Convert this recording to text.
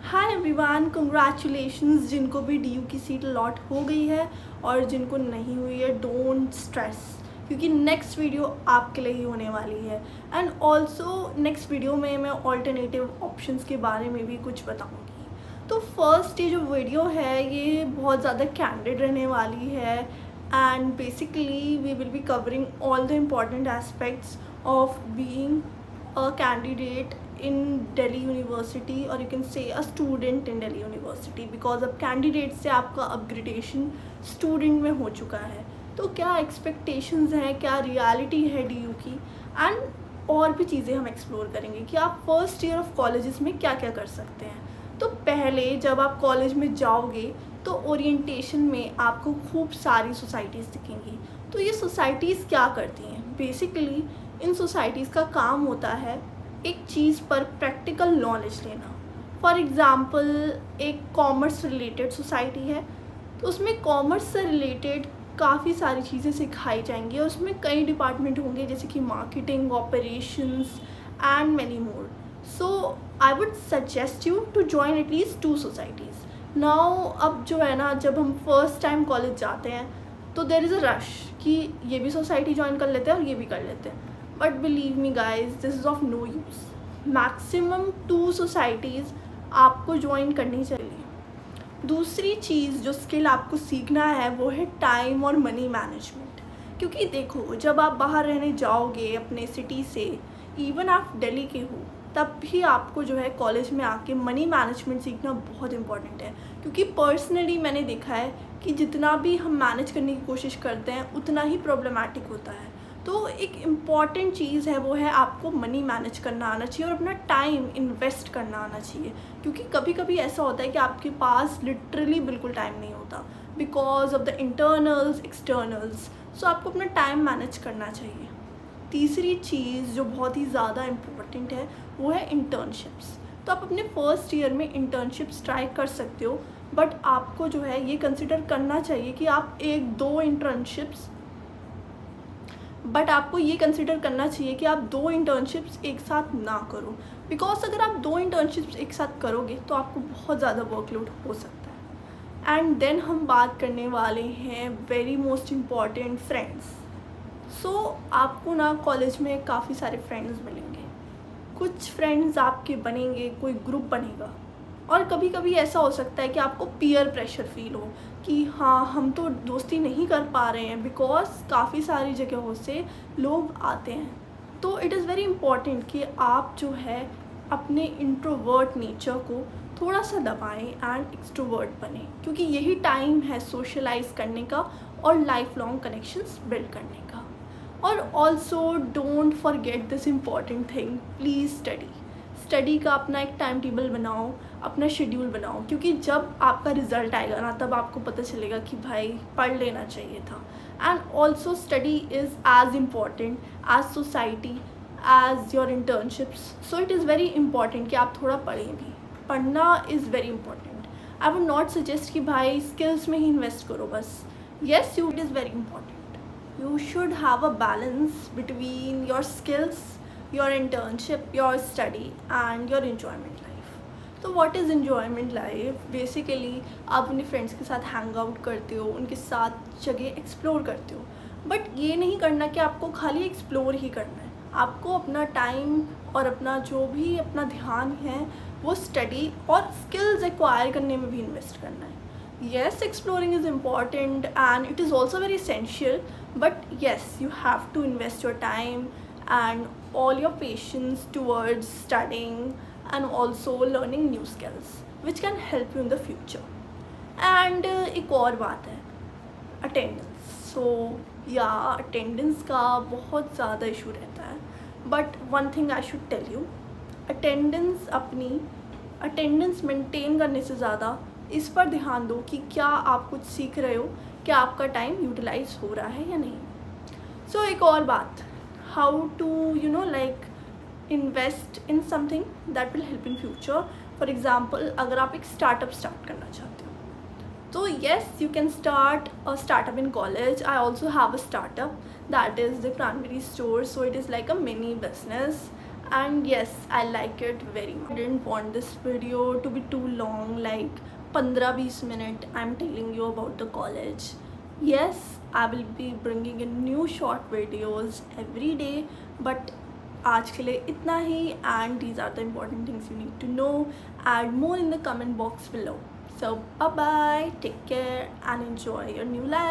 Hi everyone, congratulations जिनको भी DU की सीट अलॉट हो गई है और जिनको नहीं हुई है डोंट स्ट्रेस, क्योंकि नेक्स्ट वीडियो आपके लिए ही होने वाली है। एंड ऑल्सो नेक्स्ट वीडियो में मैं ऑल्टरनेटिव ऑप्शंस के बारे में भी कुछ बताऊंगी। तो फर्स्ट ये जो वीडियो है ये बहुत ज़्यादा कैंडिड रहने वाली है and basically we will be covering all the important aspects of being a candidate in Delhi University or you can say a student in Delhi University because अब candidate से आपका upgradation student में हो चुका है। तो क्या expectations हैं, क्या reality है DU की, and और भी चीज़ें हम explore करेंगे कि आप first year of colleges में क्या क्या कर सकते हैं। तो पहले जब आप कॉलेज में जाओगे तो ओरिएंटेशन में आपको खूब सारी सोसाइटीज़ दिखेंगी। तो ये सोसाइटीज़ क्या करती हैं? बेसिकली इन सोसाइटीज़ का काम होता है एक चीज़ पर प्रैक्टिकल नॉलेज लेना। फॉर एग्ज़ाम्पल एक कॉमर्स रिलेटेड सोसाइटी है तो उसमें कॉमर्स से रिलेटेड काफ़ी सारी चीज़ें सिखाई जाएंगी और उसमें कई डिपार्टमेंट होंगे जैसे कि marketing, operations and many more. So I would suggest you to join at least 2 societies. Now अब जो है ना, जब हम फर्स्ट टाइम कॉलेज जाते हैं तो देर इज़ अ रश कि ये भी सोसाइटी ज्वाइन कर लेते हैं और ये भी कर लेते हैं, but believe me guys this is of no use. Maximum 2 societies आपको ज्वाइन करनी चाहिए। दूसरी चीज़ जो स्किल आपको सीखना है वो है टाइम और मनी मैनेजमेंट, क्योंकि देखो जब आप बाहर रहने जाओगे अपने सिटी से, इवन आप दिल्ली के हो, तब भी आपको जो है कॉलेज में आके मनी मैनेजमेंट सीखना बहुत इंपॉर्टेंट है। क्योंकि पर्सनली मैंने देखा है कि जितना भी हम मैनेज करने की कोशिश करते हैं उतना ही प्रॉब्लमेटिक होता है। तो एक इम्पॉर्टेंट चीज़ है वो है आपको मनी मैनेज करना आना चाहिए और अपना टाइम इन्वेस्ट करना आना चाहिए। क्योंकि कभी कभी ऐसा होता है कि आपके पास लिटरली बिल्कुल टाइम नहीं होता because of the internals externals. So आपको अपना टाइम मैनेज करना चाहिए। तीसरी चीज़ जो बहुत ही ज़्यादा इम्पोर्टेंट है वो है इंटर्नशिप्स। तो आप अपने फर्स्ट ईयर में इंटर्नशिप्स ट्राई कर सकते हो, बट आपको जो है ये कंसिडर करना चाहिए कि आप 1-2 इंटर्नशिप्स आप 2 इंटर्नशिप्स एक साथ ना करो। बिकॉज अगर आप 2 इंटर्नशिप्स एक साथ करोगे तो आपको बहुत ज़्यादा वर्कलोड हो सकता है। एंड देन हम बात करने वाले हैं वेरी मोस्ट इम्पॉर्टेंट फ्रेंड्स। सो आपको ना कॉलेज में काफ़ी सारे फ्रेंड्स मिलेंगे, कुछ फ्रेंड्स आपके बनेंगे, कोई ग्रुप बनेगा, और कभी कभी ऐसा हो सकता है कि आपको पीयर प्रेशर फील हो कि हाँ हम तो दोस्ती नहीं कर पा रहे हैं बिकॉज काफ़ी सारी जगहों से लोग आते हैं। तो इट इज़ वेरी इम्पॉर्टेंट कि आप जो है अपने इंट्रोवर्ट नेचर को थोड़ा सा दबाएं एंड एक्सट्रोवर्ट बने, क्योंकि यही टाइम है सोशलाइज करने का और लाइफ लॉन्ग कनेक्शंस बिल्ड करने का। और also don't forget this important thing, please study का अपना एक टाइम टेबल बनाओ, अपना शेड्यूल बनाओ, क्योंकि जब आपका रिज़ल्ट आएगा ना तब आपको पता चलेगा कि भाई पढ़ लेना चाहिए था। And also study is as important as society as your internships. So it is very important कि आप थोड़ा पढ़ें भी। पढ़ना is very important. I would not suggest कि भाई स्किल्स में ही इन्वेस्ट करो बस। Yes you, it is very important. You should have a balance between your skills, your internship, your study and your enjoyment life. तो what is enjoyment life? Basically आप अपने friends के साथ हैंग आउट करते हो, उनके साथ जगह एक्सप्लोर करते हो, बट ये नहीं करना कि आपको खाली एक्सप्लोर ही करना है। आपको अपना टाइम और अपना जो भी अपना ध्यान है वो स्टडी और स्किल्स एक्वायर करने में भी इन्वेस्ट करना है। Yes, exploring is important and it is also very essential, but yes, you have to invest your time and all your patience towards studying and also learning new skills which can help you in the future. And एक और बात है, attendance. So yeah, attendance का बहुत ज़्यादा issue रहता है, but one thing I should tell you, attendance maintain करने से ज़्यादा इस पर ध्यान दो कि क्या आप कुछ सीख रहे हो, क्या आपका टाइम यूटिलाइज हो रहा है या नहीं। सो एक और बात, how to like invest in something that will help in future. For example अगर आप एक स्टार्टअप स्टार्ट करना चाहते हो तो yes you can start a startup in college. I also have a startup that is the primary store. So it is like a mini business and yes, I like it very much. I didn't want this video to be too long, like 15-20 minutes. I'm telling you about the college. Yes, I will be bringing in new short videos every day, but आज के लिए इतना ही, and these are the important things you need to know. Add more in the comment box below. So bye bye, take care and enjoy your new life.